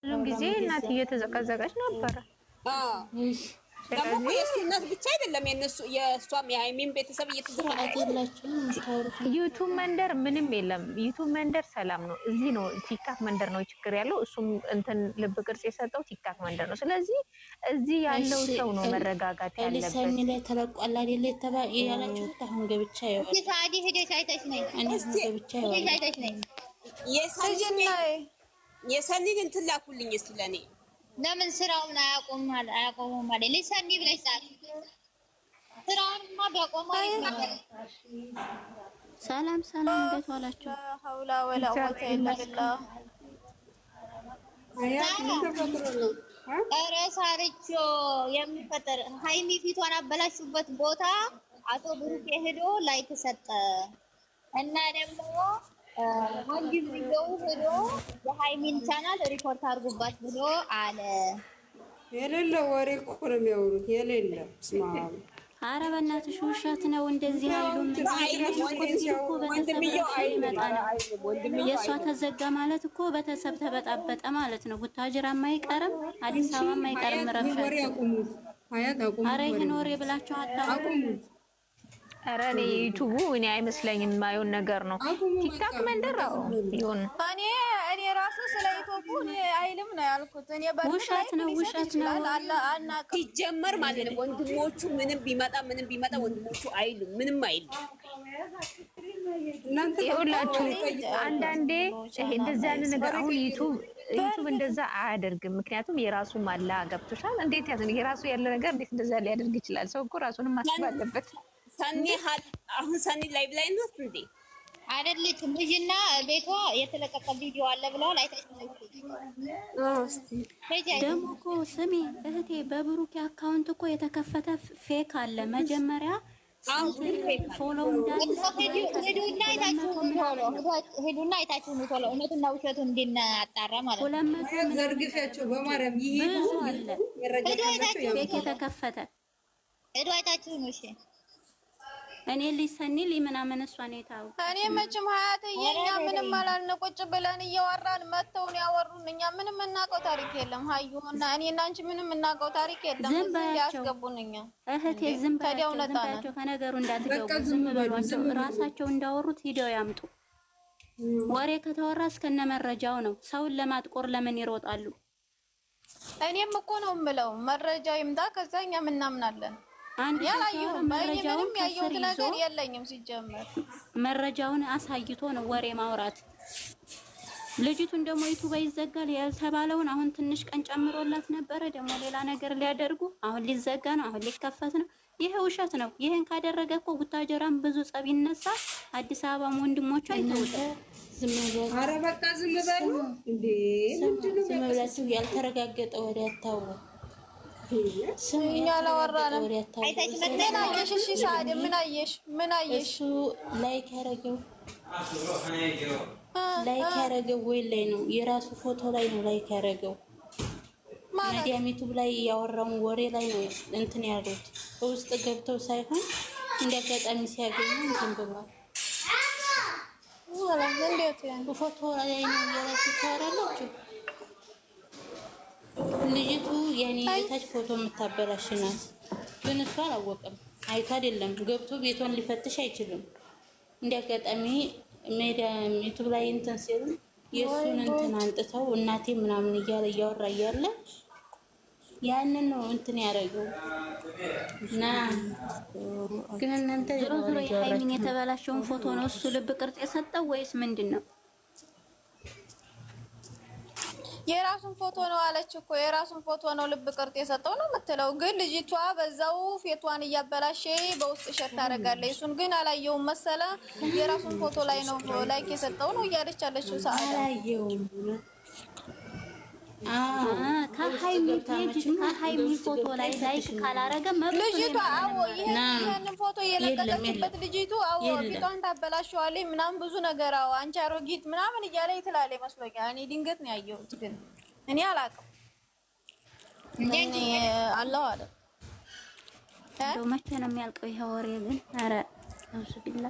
ሁሉም ጊዜ እናት እየተዘቀዘቀች ነበር። ደግሞ እኮ የእሱ እናት ብቻ አይደለም የእሷም የሃይሚን ቤተሰብ እየተዘቀዘቀ ዩቱብ መንደር ምንም የለም። ዩቱብ መንደር ሰላም ነው። እዚህ ነው ቲክታክ መንደር ነው ችግር ያለው። እሱም እንትን ልብ ቅርጽ የሰጠው ቲክታክ መንደር ነው። ስለዚህ እዚህ ያለው ሰው ነው መረጋጋት ያለበት። ሰኒ ላይ ተለቋል አይደል ያላችሁት? አሁን ገብቻ ይወጣ ሳዲ ሄደሽ አይተሽ ነኝ። ገብቻ ይወጣ የሰኒን እንትን ላኩልኝ እስቲ ለኔ ለምን ስራውን አያቆሙም ማለት ለሰኒ ብለሽ ጻፍ። ስራውንማ ቢያቆሙ ነበር። ሰላም እንዴት ዋላችሁ? ሀውላ ወላ ወተ ኢላ ኧረ ሳርቾ የሚፈጠር ሃይሚ ፊቷን አበላሹበት ቦታ አቶ ብሩክ ሄዶ ላይክ ሰጠ እና ደግሞ አንድ ቪዲዮ ሄዶ የሃይሚን ቻናል ሪፖርት አድርጉባት ብሎ አለ። የሌለ ወሬ እኮ ነው የሚያወሩት የሌለ ስማ። ኧረ በእናትሽ ውሸት ነው እንደዚህ አይሉም። የእሷ ተዘጋ ማለት እኮ ቤተሰብ ተበጣበጠ ማለት ነው። ቡታጅራም አይቀርም አዲስ አበባም አይቀርም ረፍሻ። ኧረ ይሄን ወሬ ብላችሁ አታውቁም። ኧረ እኔ ዩቲዩቡ እኔ አይመስለኝም የማየውን ነገር ነው። ቲክታክ መንደር ይሁን እኔ ራሱ ስለ ዩቲዩቡ አይልም ነው ያልኩት። እኔ ውሸት ነው ሲጀመር ማለት ነው። ወንድሞቹ ምንም ቢመጣ ወንድሞቹ አይሉም ምንም አይሉም። ይኸውላችሁ አንዳንዴ እንደዛ ያለ ነገር አሁን ዩቲዩብ እንደዛ አያደርግም። ምክንያቱም የራሱ ማላ ገብቶሻል። እንዴት የራሱ ያለ ነገር እንዴት እንደዛ ሊያደርግ ይችላል? ሰው እኮ ራሱንም ማሰብ አለበት። አሁን ሰኒ ላይቭ ላይ ነው እንዴ? አይደለችም። ልጅና ቤቷ የተለቀቀ ቪዲዮ አለ ብለዋል። ደግሞ እኮ ስሚ እህቴ፣ በብሩክ አካውንት እኮ የተከፈተ ፌክ አለ። መጀመሪያ ፎሎው ሄዱና አይታችሁ ነው ቶሎ እውነቱና ውሸቱ እንድናጣራ ማለት ነው። ዘርግፊያቸው በማርያም ይሄዱ አለ ፌክ የተከፈተ ሄዱ አይታችሁ ነው። እሺ እኔ ሊሰኒል ምናምን እሷ ነው የታው። እኔ መቼም ሀያትዬኛ ምንም አላልን። ቁጭ ብለን እያወራን መተውን ያወሩን። እኛ ምንም እናውቀው ታሪክ የለም። ሀዩና እኔና አንቺ ምንም እናውቀው ታሪክ የለም። ያስገቡን እኛ እህቴ ዝም በያቸው። ከነገሩ እንዳትገቡ ዝም በሏቸው። ራሳቸው እንዳወሩት ሂደው ያምጡ። ወሬ ከተወራ እስከነ መረጃው ነው። ሰውን ለማጥቆር ለምን ይሮጣሉ? እኔም እኮ ነው የምለው መረጃ ይምጣ፣ ከዛ እኛ ምናምናለን። ምንም ያየሁት ነገር የለኝም። ሲጀመር መረጃውን አሳይቶ ነው ወሬ ማውራት። ልጅቱን ደግሞ ዩቲዩብ ይዘጋል ያልተባለውን አሁን ትንሽ ቀን ጨምሮላት ነበረ። ደግሞ ሌላ ነገር ሊያደርጉ አሁን ሊዘጋ ነው፣ አሁን ሊከፈት ነው። ይሄ ውሸት ነው። ይሄን ካደረገ እኮ ቡታጀራም ብዙ ጸብ ይነሳ። አዲስ አበባም ወንድሞቹ አይተውት ዝም ብለው። ኧረ በቃ ዝም በሉ እንዴ! ምንድነው ዝም ብላችሁ ያልተረጋገጠ ወሬ አታውሩ። እኛ አላወራንም። ምን አየሽ? እሺ ሰዓት ምን አየሽ? እሱ ላይክ ያደረገው ወይ ላይ ነው የራሱ ፎቶ ላይ ነው ላይክ ያደረገው። ሚዲያም ዩቲዩብ ላይ ያወራውን ወሬ ላይ ነው እንትን ያሉት። በውስጥ ገብተው ሳይሆን እንዲያጋጣሚ ሲያገኙ እንትን ብሏል። ፎቶ ላይ ነው የራሱ ታወራላችሁ። ልጅቱ የኔ የታች ፎቶ የምታበላሽ ናት። ግን እሷ አላወቀም። አይቶ አይደለም ገብቶ ቤቷን ሊፈትሽ አይችልም። እንዲያጋጣሚ ዩቲዩብ ላይ እንትን ሲሉ የእሱን እንትን አንጥተው እናቴ ምናምን እያለ እያወራ እያለ ያንን ነው እንትን ያደረገው እና ግን እናንተ ዞሮ የሃይሚን የተበላሸውን ፎቶ ነው እሱ ልብ ቅርጽ የሰጠው ወይስ ምንድን ነው? የራሱን ፎቶ ነው አለች እኮ። የራሱን ፎቶ ነው ልብ ቅርጽ የሰጠው ነው የምትለው። ግን ልጅቷ በዛው ፌቷን እያበላሸ በውስጥ ሸት ታደርጋለች። እሱን ግን አላየውም መሰለ። የራሱን ፎቶ ላይ ነው ላይክ የሰጠው ነው እያለች አለችው። ሰዓት አላየውም። ከሃይሚ ፎቶ ላይ ላይክ ካላረገ ልጅቷ ይሄንን ፎቶ የለቀቀችበት ልጅቱ ፊቷን ታበላሸዋለች ምናምን ብዙ ነገር አንቺ አሮጊት ምናምን እያለ ትላለች መስሎኛል። እኔ ድንገት ነው ያየሁት፣ ግን እኔ አላውቅም። እኔ አላህ አለ መቼ ነው የሚያልቀው ይሄ ወሬ ግን? ኧረ አውሱ ቢላ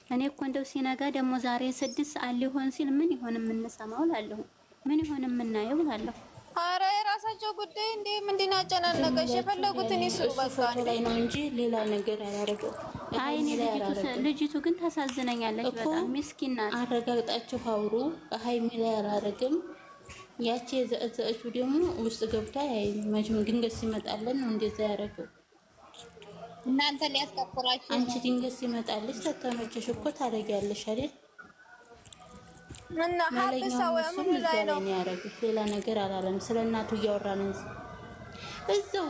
እኔ እኮ እንደው ሲነጋ ደግሞ ዛሬ 6 ሰዓት ሊሆን ሲል ምን ይሆን የምንሰማው ላለሁ ምን ይሆን የምናየው ላለሁ። ኧረ የራሳቸው ጉዳይ እንዴ ምንድን ያጨናነቀሽ? የፈለጉትን ይስሩ በቃ ላይ ነው እንጂ ሌላ ነገር አላደረገው። አይ እኔ ልጅቱ ግን ታሳዝነኛለች በጣም ምስኪን ናት። አረጋግጣችሁ አውሩ። ሀይሚ ላይ አላደረግም። ያቺ የዘእዘእችው ደግሞ ውስጥ ገብታ መቼም ድንገት ሲመጣለን ነው እንደዛ ያደረገው። እናንተ ሊያስከፍራችሁ አንቺ ድንገት ሲመጣልሽ ተተመቸሽ እኮ ታደርጊያለሽ አይደል? እና ሀብሳ ወይ ምን ላይ ነው ያደረጉት? ሌላ ነገር አላለም። ስለ እናቱ እያወራን እዛው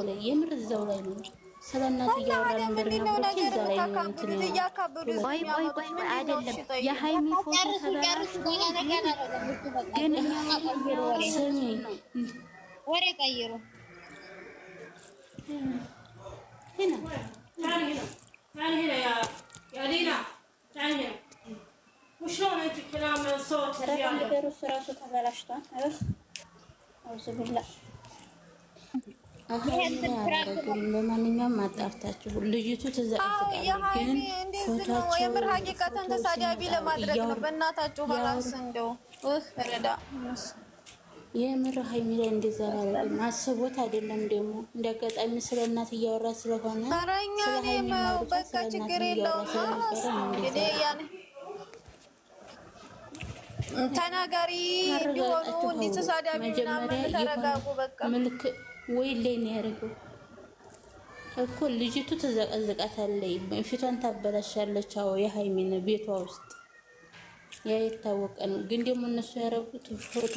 ላይ የምር እዛው ላይ ነው። ስለ እናቱ እያወራን ነበር ነው እዛው ላይ ነው እንትን ነው። ቆይ አይደለም የሃይሚ ፎቶ ተበላሽ ግን ስሚ ወሬ ቀይሩ هنا تعالي هنا يا لينا تعالي هنا وشلون انت كلام من صوت زياده درس راسه ተበላሽቷል አህ አውዝ ቢላ ለማንኛውም አጣርታችሁ ልጅቱ ተዘቅዝቃለች። ግን ፎቶአቸው የምር ሀቂቃተን ተሳዳቢ ለማድረግ ነው። በእናታችሁ ሀላስ እንደው ረዳ የምር ሀይሚ ላይ እንደዛ አላደረግም። አስቦት አይደለም ደግሞ እንዳጋጣሚ ስለ እናት እያወራ ስለሆነ አራኛ ነው። በቃ ችግር የለውም። እንግዲህ ያን ተናጋሪ ቢሆኑ እንዲህ ተሳዳቢ ምናምን ተረጋጉ። በቃ ምልክ ወይ ላይ ነው ያደረገው እኮ ልጅቱ ተዘቀዝቃታለች፣ ፊቷን ታበላሻለች። አዎ የሀይሚን ቤቷ ውስጥ ያ የታወቀ ነው። ግን ደግሞ እነሱ ያደረጉት ፎቶ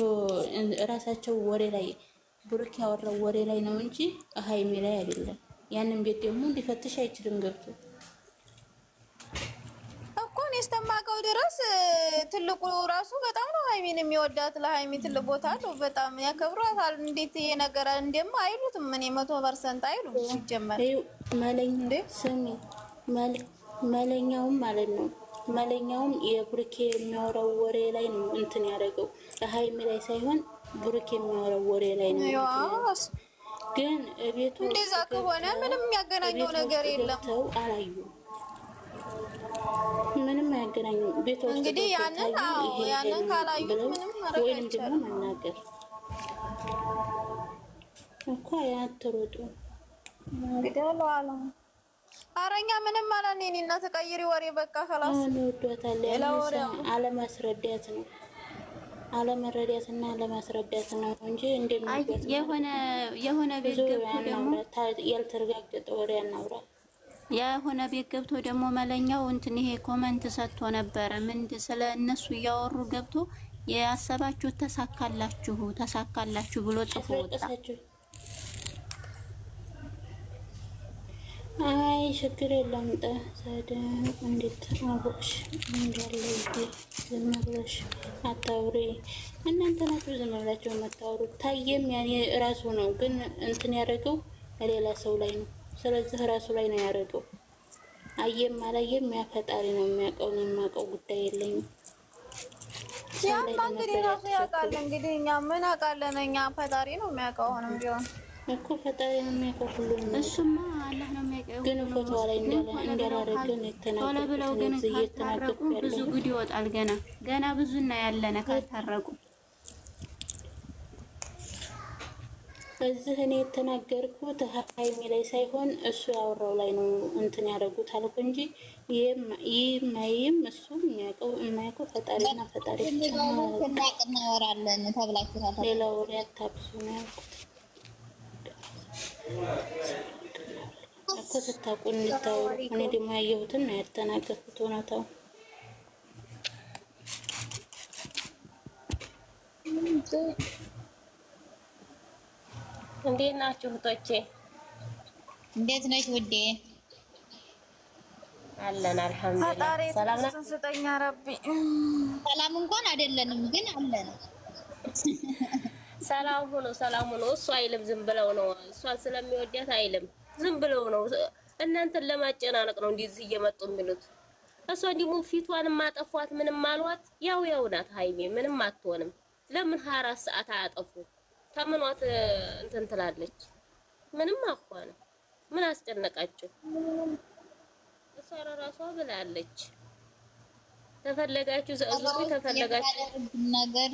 እራሳቸው ወሬ ላይ ብሩክ ያወራው ወሬ ላይ ነው እንጂ ሀይሚ ላይ አይደለም። ያንን ቤት ደግሞ ሊፈትሽ አይችልም ገብቶ እኮ እኔ እስከማውቀው ድረስ ትልቁ ራሱ በጣም ነው ሀይሚን የሚወዳት። ለሀይሚ ትልቅ ቦታ አለው፣ በጣም ያከብሯታል። እንዴት ይሄ ነገር እንደም አይሉትም። እኔ 100% አይሉም ሲጀመር መለኛውም ማለት ነው። መለኛውም የብሩኬ የሚያወራው ወሬ ላይ ነው እንትን ያደረገው ለሀይሚ ላይ ሳይሆን ብሩኬ የሚያወራው ወሬ ላይ ነው። ግን ቤቱ እንደዛ ከሆነ ምንም የሚያገናኘው ነገር የለም። አላዩ ምንም ያገናኘው ቤቱ እንግዲህ ያንን ካላዩ ምንም ማድረግ አይቻልም። መናገር እኮ ያትሮጡ እንግዲህ አላለም አረኛ ምንም ማለት ነው። እኔና ተቀይሪ ወሬ በቃ خلاص እንወዷታለን። አለማስረዳት ነው አለመረዳትና አለማስረዳት ነው እንጂ እንደሚያውቁት የሆነ ቤት ገብቶ ደግሞ ያልተረጋገጠ ወሬ ያናውራ የሆነ ቤት ገብቶ ደግሞ መለኛው እንትን ይሄ ኮመንት ሰጥቶ ነበር። ምን ስለ እነሱ እያወሩ ገብቶ ያሰባችሁ ተሳካላችሁ ብሎ ጽፎ ወጣ። አይ ችግር የለም። ታዲያ እንዴት አቦሽ እንዳለ ዝም ብለሽ አታውሪ። እናንተ ናችሁ ዝም ብላችሁ የምታወሩት። ታየም ያኔ ራሱ ነው ግን እንትን ያደረገው ሌላ ሰው ላይ ነው። ስለዚህ ራሱ ላይ ነው ያደረገው። አየም አላየም ያ ፈጣሪ ነው የሚያውቀው። የማውቀው ጉዳይ የለኝም። ያም እንግዲህ ራሱ ያውቃል። እንግዲህ እኛ ምን አውቃለን? እኛ ፈጣሪ ነው የሚያውቀው። አሁንም ቢሆን እኮ ፈጣሪ ነው የሚያውቀው ሁሉም። እሱማ አላህ ነው የሚያውቀው። ግን ፎቶ ላይ እንዳላረገን የተናገሩት ብለው ግን ካልታረቁ ብዙ ጉድ ይወጣል። ገና ብዙ እና ያለነ ካልታረቁ እዚህ እኔ የተናገርኩት ሀይሚ ላይ ሳይሆን እሱ ያወራው ላይ ነው እንትን ያደረጉት አልኩ እንጂ ይህም እሱ የማያውቀው ፈጣሪና ፈጣሪ ብቻ ነው። እናወራለን ተብላችኋል። ሌላ ወሬ አታብሱ ነው ያልኩት እኮ ስታውቁ እንድታወሩ። እኔ ደግሞ ያየሁትን ነው ያተናገርኩት እውነታው። እንዴት ናችሁ እህቶቼ? እንዴት ነሽ ውዴ? አለን አልሐምዱሊላህ። ሰላም ናችሁ? ስጠኛ ረቢ ሰላም እንኳን አይደለንም ግን አለን። ሰላም ሁኑ። እሱ አይልም ዝም ብለው ነው። እሷን ስለሚወዳት አይልም ዝም ብለው ነው። እናንተን ለማጨናነቅ ነው እንደዚህ እየመጡ የሚሉት። እሷ ደግሞ ፊቷን ማጠፏት ምንም አልዋት። ያው ናት ሀይሜ ምንም አትሆንም። ለምን 24 ሰዓት አያጠፉ? ተምኗት እንትን ትላለች። ምንም አኳነ ምን አስጨነቃችሁ? እሷ ራሷ ብላለች ተፈለጋችሁ ዘዙ ተፈለጋችሁ ነገር